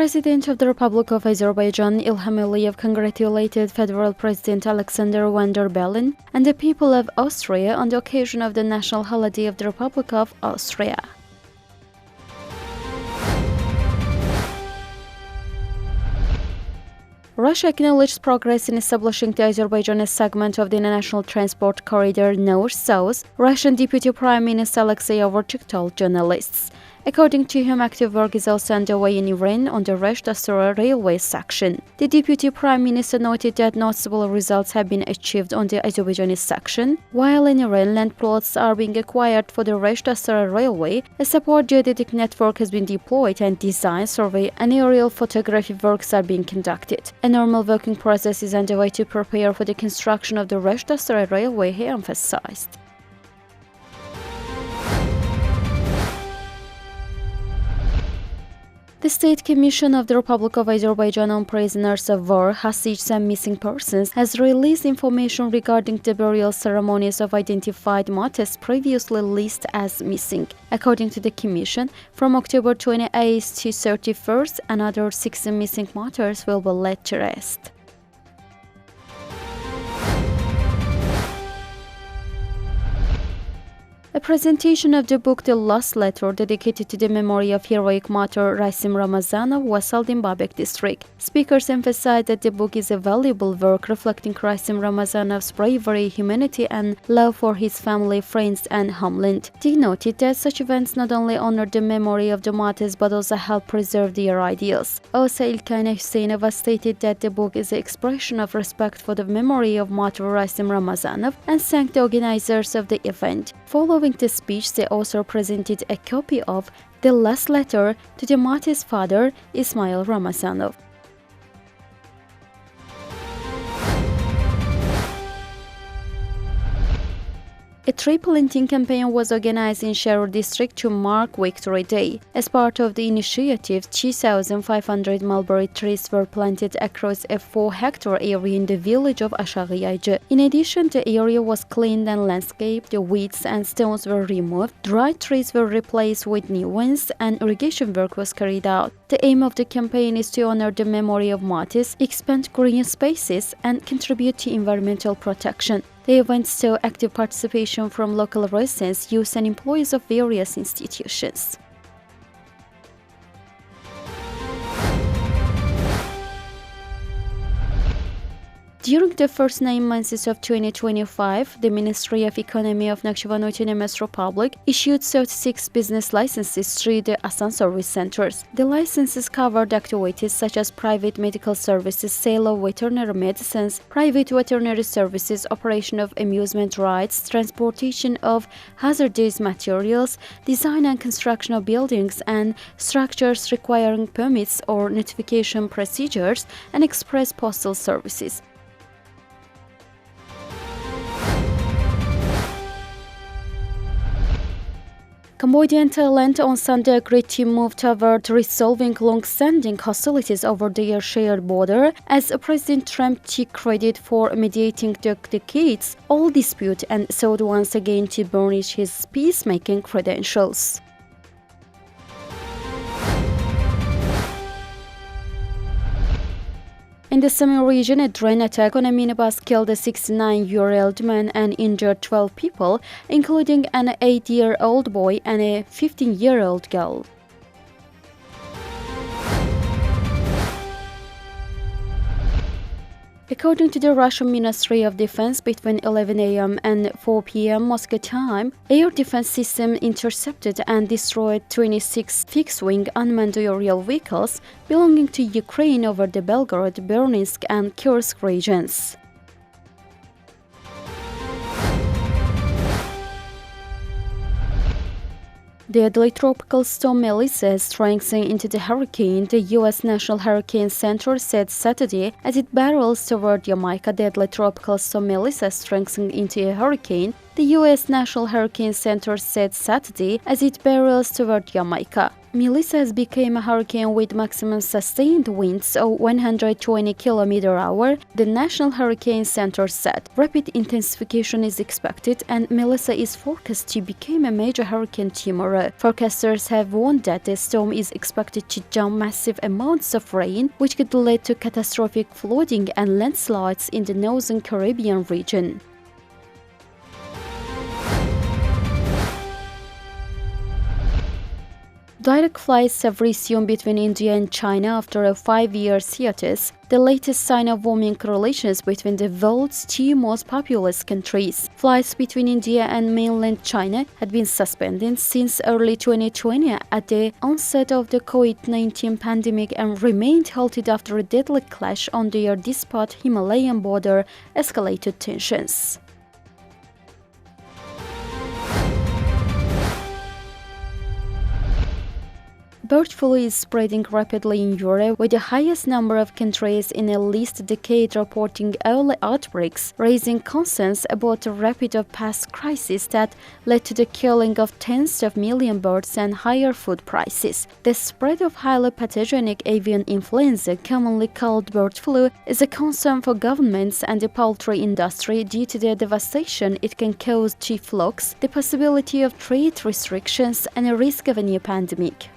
President of the Republic of Azerbaijan Ilham Aliyev congratulated Federal President Alexander Van der Bellen and the people of Austria on the occasion of the national holiday of the Republic of Austria. Russia acknowledged progress in establishing the Azerbaijani segment of the international transport corridor North-South, Russian Deputy Prime Minister Alexei Overchuk told journalists. According to him, active work is also underway in Iran on the Resh-Dastara railway section. The Deputy Prime Minister noted that noticeable results have been achieved on the Azerbaijani section, while in Iran land plots are being acquired for the Resh-Dastara railway. A support geodetic network has been deployed and design, survey and aerial photography works are being conducted. A normal working process is underway to prepare for the construction of the Resh-Dastara railway, he emphasized. The State Commission of the Republic of Azerbaijan on Prisoners of War, Hostages and Missing Persons has released information regarding the burial ceremonies of identified martyrs previously listed as missing. According to the Commission, from October 28th to 31st, another 6 missing martyrs will be laid to rest. A presentation of the book The Last Letter, dedicated to the memory of heroic martyr Rasim Ramazanov, was held in Babek district. Speakers emphasized that the book is a valuable work reflecting Rasim Ramazanov's bravery, humanity, and love for his family, friends, and homeland. They noted that such events not only honor the memory of the martyrs but also help preserve their ideals. Also, İlkay Hüseyinova stated that the book is an expression of respect for the memory of martyr Rasim Ramazanov and thanked the organizers of the event. Following the speech, the author presented a copy of The Last Letter to the martyr's father, Ismail Ramazanov. A tree planting campaign was organized in Shahrour district to mark Victory Day. As part of the initiative, 2,500 mulberry trees were planted across a 4-hectare area in the village of Aşağıyaycı. In addition, the area was cleaned and landscaped, the weeds and stones were removed, dry trees were replaced with new ones, and irrigation work was carried out. The aim of the campaign is to honor the memory of martyrs, expand green spaces, and contribute to environmental protection. The event saw active participation from local residents, youth, and employees of various institutions. During the first 9 months of 2025, the Ministry of Economy of Nakhchivan Autonomous Republic issued 36 business licenses through the Asan service centers. The licenses covered activities such as private medical services, sale of veterinary medicines, private veterinary services, operation of amusement rides, transportation of hazardous materials, design and construction of buildings and structures requiring permits or notification procedures, and express postal services. Cambodia and Thailand on Sunday agreed to move toward resolving long-standing hostilities over their shared border, as President Trump took credit for mediating the decades-old dispute and sought once again to burnish his peacemaking credentials. In the Sami region, a drone attack on a minibus killed a 69-year-old man and injured 12 people, including an 8-year-old boy and a 15-year-old girl. According to the Russian Ministry of Defense, between 11 a.m. and 4 p.m. Moscow time, air defense system intercepted and destroyed 26 fixed-wing unmanned aerial vehicles belonging to Ukraine over the Belgorod, Bryansk, and Kursk regions. The deadly tropical storm Melissa has strengthened into the hurricane, the U.S. National Hurricane Center said Saturday as it barrels toward Jamaica. Deadly tropical storm Melissa strengthened into a hurricane the U.S. National Hurricane Center said Saturday as it barrels toward Jamaica. Melissa has become a hurricane with maximum sustained winds of 120 km/h, the National Hurricane Center said. Rapid intensification is expected and Melissa is forecast to become a major hurricane tomorrow. Forecasters have warned that the storm is expected to dump massive amounts of rain, which could lead to catastrophic flooding and landslides in the northern Caribbean region. Direct flights have resumed between India and China after a 5-year hiatus, the latest sign of warming relations between the world's two most populous countries. Flights between India and mainland China had been suspended since early 2020 at the onset of the COVID-19 pandemic and remained halted after a deadly clash on their disputed Himalayan border escalated tensions. Bird flu is spreading rapidly in Europe, with the highest number of countries in at least a decade reporting early outbreaks, raising concerns about the rapid of past crises that led to the killing of tens of millions of birds and higher food prices. The spread of highly pathogenic avian influenza, commonly called bird flu, is a concern for governments and the poultry industry due to the devastation it can cause to flocks, the possibility of trade restrictions, and a risk of a new pandemic.